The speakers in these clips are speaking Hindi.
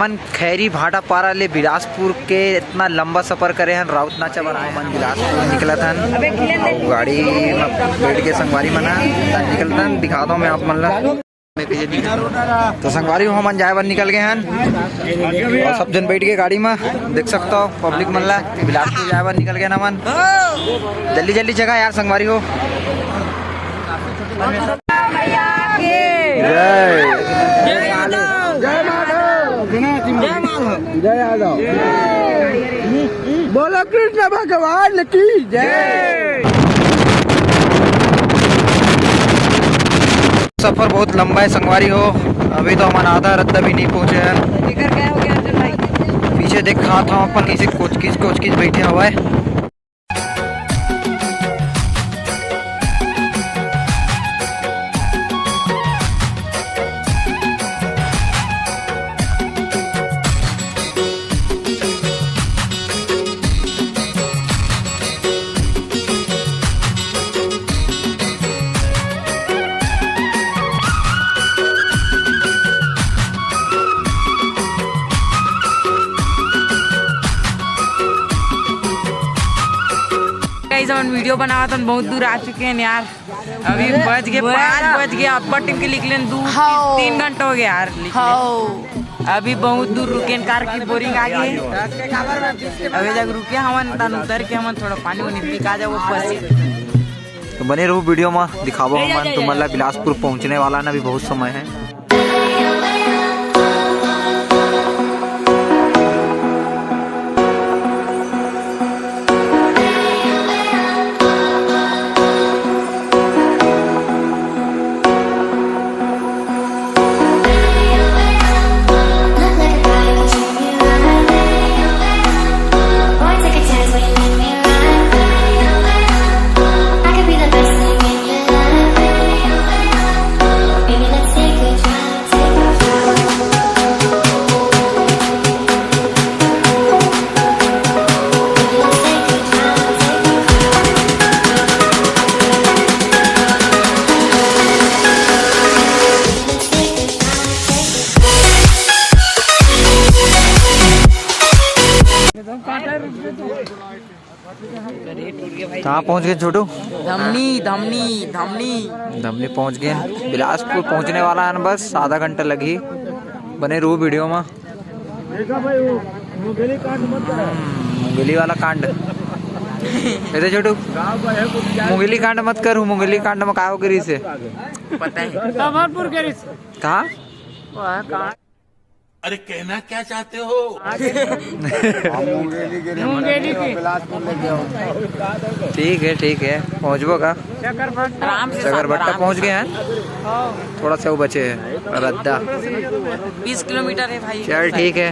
हमन खैरी भाटा पारा ले बिलासपुर के इतना लंबा सफर करे हैं राउत नाचा बनाए हमन बिलासपुर निकला था गाड़ी में बैठ के संगवारी मना निकलता दिखा दो मैं आप मन ला तो संगवारी हो हमन जाए बर निकल गए हैं और सब जन बैठ के गाड़ी में देख सकते हो पब्लिक मन ला बिलासपुर जाए बर निकल गए ना मन जल्दी जल्दी जगह यार संगवारी हो जय यादव बोलो कृष्ण भगवान की जय। सफर बहुत लंबा है संगवारी हो अभी तो हमारा आधा रद्दा भी नहीं पहुंचे हैं पीछे देखा था अपन किसी कोचकिस बैठे हुआ है। हम वीडियो बनावा तो बहुत दूर आ चुके हैं यार अभी बज गए 5 बज गए अपर टीम के निकले 3 घंटा हो गया यार अभी बहुत दूर रुके कार की बोरिंग आ गई अभी जब रुके हमन तन उतर के हमन थोड़ा पानी वानी पी का जाओ बस तो बने रहो वीडियो में दिखावो हमन तुम्हारा बिलासपुर पहुंचने वाला ना भी बहुत समय है। कहाँ पहुँच गए छोटू? धमनी पहुँच गए। बिलासपुर पहुँचने वाला है बस आधा घंटा लगी। बने रू वीडियो में मुंगली वाला कांड ऐसे छोटू मुंगली कांड मत करूँ मुंगली कांड में कहा करी से पता है कहा अरे कहना क्या चाहते हो? ठीक है पहुँचबो का चकरभट्टा पहुँच गए हैं थोड़ा सा वो बचे है रद्दा 20 किलोमीटर है भाई। चल ठीक है।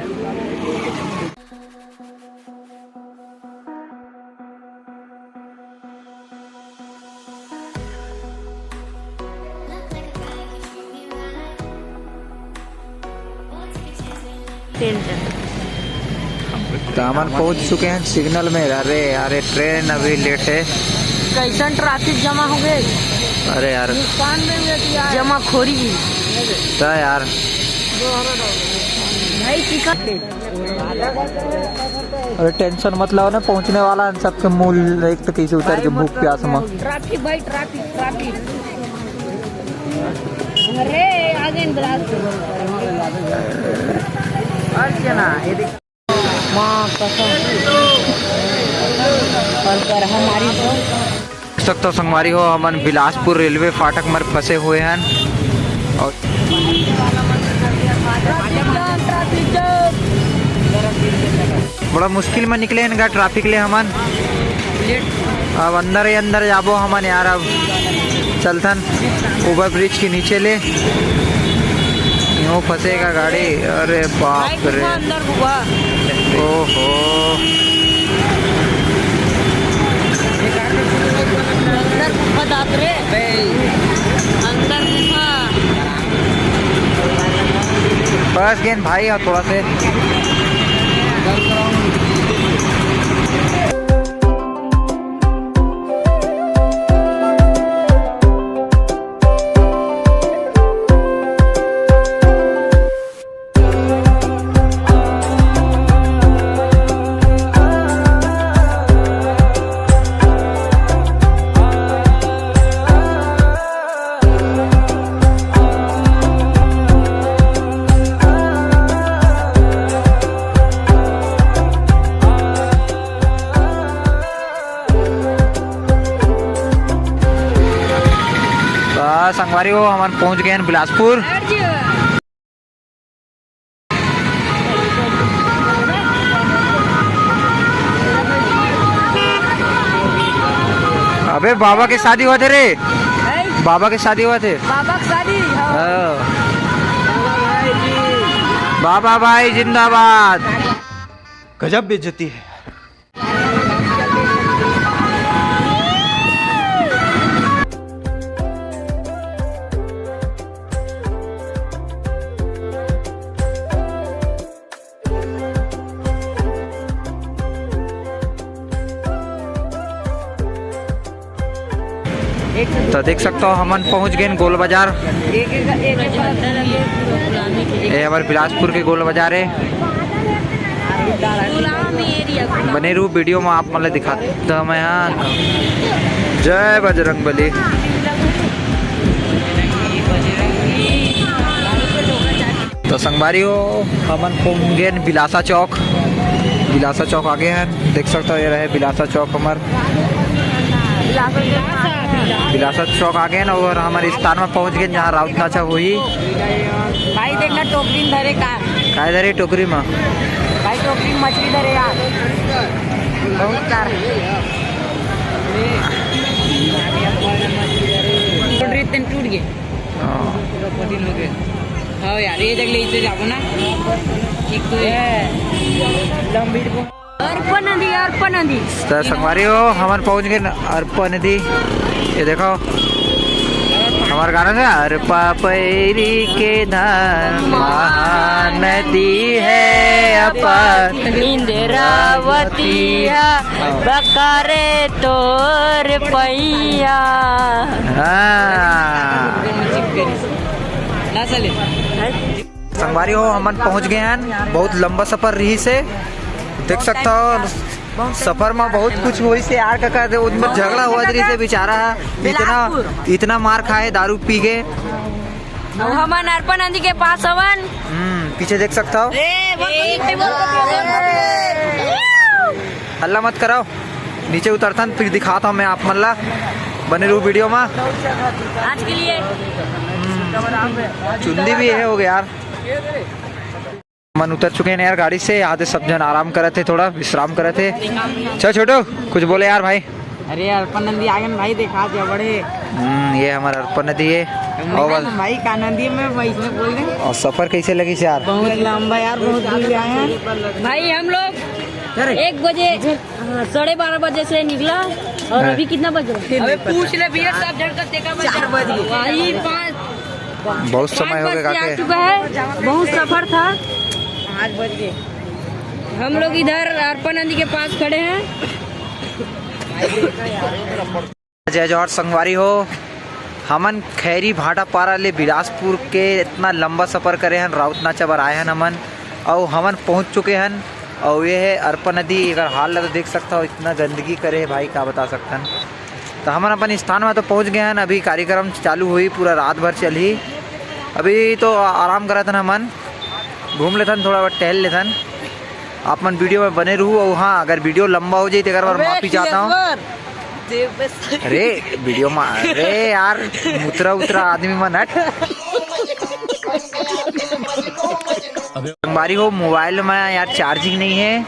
दामन पहुंच चुके हैं सिग्नल में। अरे ट्रेन अभी लेट है। कैसा ट्रैफिक जमा हो गए? अरे यार जमा खोरी यार अरे टेंशन मत लो ना पहुंचने वाला है सबके मूल एक तो कैसे उतर के भूख प्यास में ट्रैफिक भाई ट्रैफिक अरे आगे और क्या ना ये देख मां कसम पर हमारी सकते हो संगवारी हो हमन बिलासपुर रेलवे फाटक में फंसे हुए हैं और बड़ा मुश्किल में निकले इनका ट्रैफिक ले हमन अब अंदर जाबो हमन यार अब चलथन ओवर ब्रिज के नीचे ले यूँ फंसेगा गाड़ी। अरे बाप रे ओहो बस गेंद भाई और थोड़ा से संगवारी हो हम पहुंच गए हैं बिलासपुर। अबे बाबा की शादी हुआ थे रे, बाबा की शादी हुआ थे। बाबा की शादी हाँ। बाबा भाई जिंदाबाद। गजब बेइज्जती है। तो देख सकते हो हमन पहुंच गए गोल बाजार। ये हमारे बिलासपुर के गोल बाजार है। बने रू वीडियो में आप मतलब दिखाता मैं यहाँ। जय बजरंग बली। तो संगवारी हो हमन पहुंच गए बिलासा चौक। बिलासा चौक आगे हैं, देख सकते हो ये रहे बिलासा चौक हमार। बिलासा चौक आ गए ना और हमारे स्थान में पहुंच गए जहाँ राउत नाचा हुई। भाई देखना टोकरी में धरे का धरे टोकरी में भाई, टोकरी में मछली धरे यार बहुत कार टूट गए। हाँ यार ये जगह इसे जाओ ना ठीक तो लंबी अर्पण नदी तो संगवारी हो हमारे पहुंच गए अर्पा नदी। ये देखो हमारा गाना था अर्पा पैरी के धार महानदी है अपार इंद्रावती बकारे तोर पैया। संगवारी हो हम पहुंच गए हैं। बहुत लंबा सफर रही से देख सकता हो। सफर में बहुत कुछ हुई से यार का दे उसमें झगड़ा हुआ रही से बेचारा इतना मार खाए दारू पी के। हमन अर्पण नदी के पास हवन। पीछे देख सकता हो। हल्ला मत कराओ, नीचे उतरता फिर दिखाता हूँ मैं आप मल्ला। बने रहूं वीडियो में। आज के लिए चुंदी भी है हो गया यार। मन उतर चुके हैं यार गाड़ी से। यहाँ से सब जन आराम करे थे, थोड़ा विश्राम करे थे। चल छोटो कुछ बोले यार भाई। अरे अर्पण नदी आ गए भाई, देखा जा बड़े। ये हमारा अर्पण नदी है। और भाई का नदी में वही में बोल रहे हैं। और सफर कैसे लगी यार? बहुत लंबा यार, बहुत दूर आए हैं भाई। हम लोग 1 बजे 12:30 बजे से निकला और अभी कितना बज रहा है? अबे पूछ ले भैया सब जन का देखा 4 बज गए। वही 5 बहुत समय हो गया आ चुका है। बहुत सफर था। 5 बज गए। हम लोग इधर अर्पण नदी के पास खड़े हैं। जय जवाहर संगवारी हो हमन खैरी भाटा पारा ले बिलासपुर के इतना लंबा सफ़र करे हैं। राउत नाचा बर आए हैं हमन और हमन पहुंच चुके हैं। और ये है अर्पण नदी। अगर हाल लगा देख सकता हो, इतना गंदगी करे भाई क्या बता सकते हैं। तो हमन अपन स्थान में तो पहुंच गए हैं। अभी कार्यक्रम चालू हुई, पूरा रात भर चली। अभी तो आराम करा था हमन, घूम लेथन, थोड़ा बहुत टहल लेथन। आप मन वीडियो में बने रहूँ। और हाँ अगर वीडियो लंबा हो जाए तो एक बार माफ़ी चाहता हूँ। अरे वीडियो में अरे यार मुतरा उतरा आदमी मन हट। बारी हो मोबाइल में यार चार्जिंग नहीं है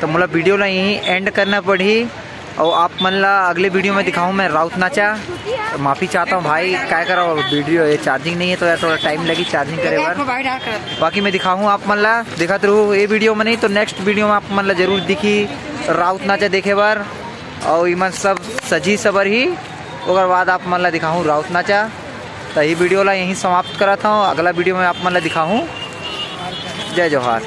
तो मतलब वीडियो ला यहीं एंड करना पड़ी। और आप मन ला अगले वीडियो में दिखाऊं मैं राउत नाचा। तो माफ़ी चाहता हूँ भाई, क्या करो वीडियो ये चार्जिंग नहीं है तो यार थोड़ा टाइम लगी चार्जिंग करे बार। बाकी मैं दिखाऊँ आप मन ला, दिखाते रहूँ ये वीडियो में नहीं तो नेक्स्ट वीडियो में आप मन ला जरूर दिखी राउत नाचा देखे बार। और इमन सब सजी सबर ही ओकर बाद आप मन ला दिखाऊँ राउत नाचा। तो ये वीडियो ला यहीं समाप्त कराता हूँ। अगला वीडियो में आप मन ला दिखाऊँ। जय जवाहर।